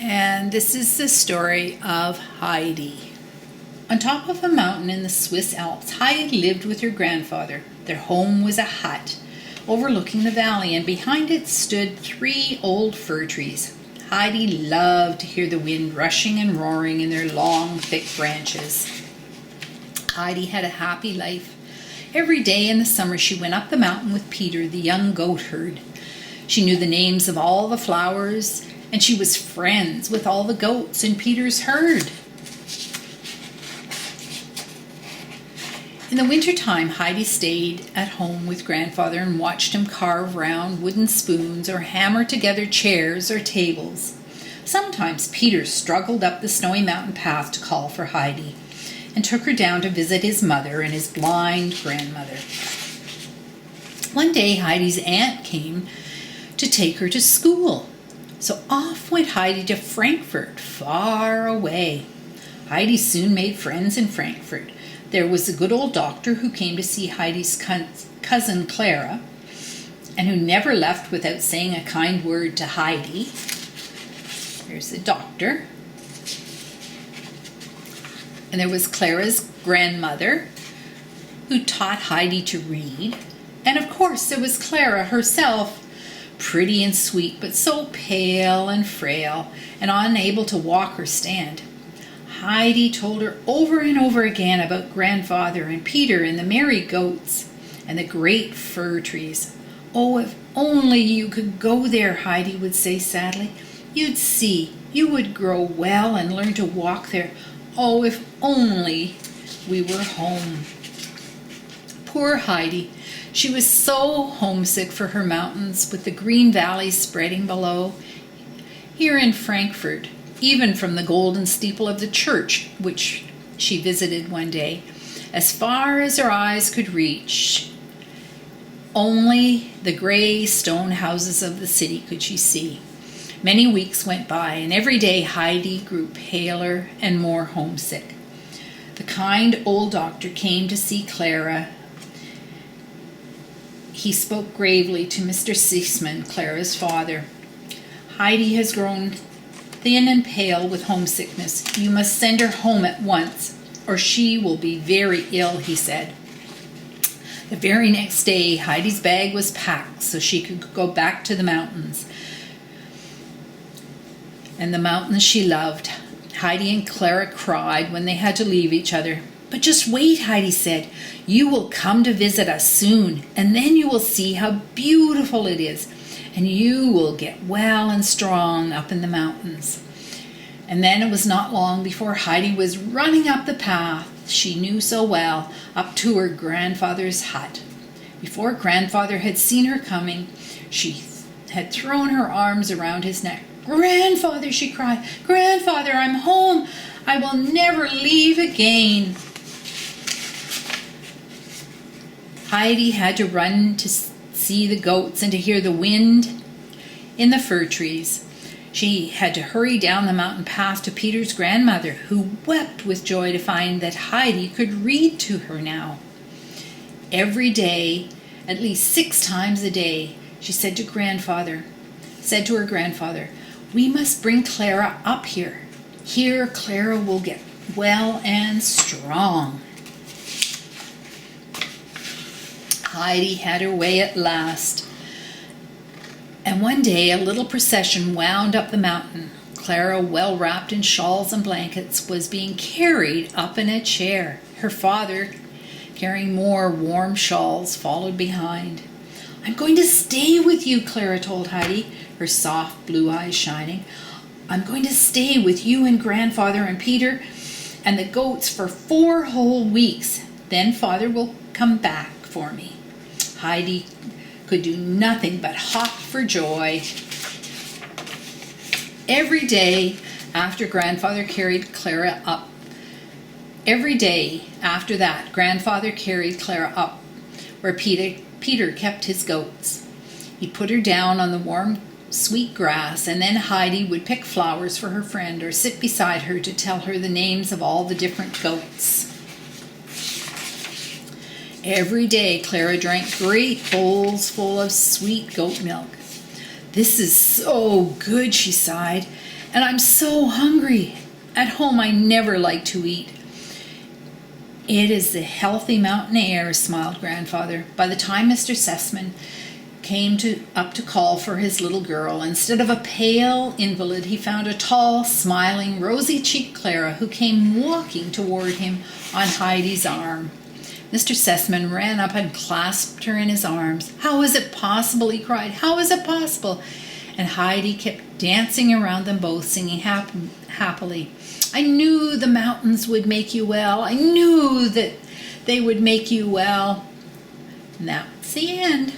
and this is the story of Heidi. On top of a mountain in the Swiss Alps, Heidi lived with her grandfather. Their home was a hut overlooking the valley, and behind it stood 3 old fir trees. Heidi loved to hear the wind rushing and roaring in their long, thick branches. Heidi had a happy life. Every day in the summer she went up the mountain with Peter, the young goat herd. She knew the names of all the flowers, and she was friends with all the goats in Peter's herd. In the wintertime, Heidi stayed at home with grandfather and watched him carve round wooden spoons or hammer together chairs or tables. Sometimes Peter struggled up the snowy mountain path to call for Heidi and took her down to visit his mother and his blind grandmother. One day, Heidi's aunt came to take her to school. So off went Heidi to Frankfurt, far away. Heidi soon made friends in Frankfurt. There was a good old doctor who came to see Heidi's cousin Clara, and who never left without saying a kind word to Heidi. Here's the doctor. And there was Clara's grandmother, who taught Heidi to read. And of course there was Clara herself, pretty and sweet, but so pale and frail and unable to walk or stand. Heidi told her over and over again about grandfather and Peter and the merry goats and the great fir trees. "Oh, if only you could go there," Heidi would say sadly. "You'd see, you would grow well and learn to walk there. Oh, if only we were home." Poor Heidi. She was so homesick for her mountains with the green valleys spreading below. Here in Frankfurt, even from the golden steeple of the church, which she visited one day, as far as her eyes could reach, only the gray stone houses of the city could she see. Many weeks went by, and every day Heidi grew paler and more homesick. The kind old doctor came to see Clara. He spoke gravely to Mr. Seisman, Clara's father. "Heidi has grown thin and pale with homesickness. You must send her home at once, or she will be very ill," he said. The very next day, Heidi's bag was packed so she could go back to the mountains. And the mountains she loved. Heidi and Clara cried when they had to leave each other. "But just wait," Heidi said. "You will come to visit us soon, and then you will see how beautiful it is. And you will get well and strong up in the mountains." And then it was not long before Heidi was running up the path she knew so well, up to her grandfather's hut. Before grandfather had seen her coming, she had thrown her arms around his neck. "Grandfather," she cried, "Grandfather, I'm home. I will never leave again." Heidi had to run to see the goats and to hear the wind in the fir trees. She had to hurry down the mountain path to Peter's grandmother, who wept with joy to find that Heidi could read to her now. Every day, at least 6 times a day, she said to her grandfather, "We must bring Clara up here. Here Clara will get well and strong." Heidi had her way at last, and one day a little procession wound up the mountain. Clara, well wrapped in shawls and blankets, was being carried up in a chair. Her father, carrying more warm shawls, followed behind. "I'm going to stay with you," Clara told Heidi, her soft blue eyes shining. "I'm going to stay with you and grandfather and Peter and the goats for 4 whole weeks. Then father will come back for me." Heidi could do nothing but hop for joy. Every day after grandfather carried Clara up, every day after that, grandfather carried Clara up where Peter kept his goats. He put her down on the warm, sweet grass, and then Heidi would pick flowers for her friend or sit beside her to tell her the names of all the different goats. Every day, Clara drank great bowls full of sweet goat milk. "This is so good," she sighed, and I'm so hungry. At home, I never like to eat." "It is the healthy mountain air," smiled Grandfather. By the time Mr. Sessman came up to call for his little girl, instead of a pale invalid, he found a tall, smiling, rosy-cheeked Clara who came walking toward him on Heidi's arm. Mr. Sessman ran up and clasped her in his arms. "How is it possible?" he cried. "How is it possible?" And Heidi kept dancing around them both, singing happily. "I knew the mountains would make you well. I knew that they would make you well." And that's the end.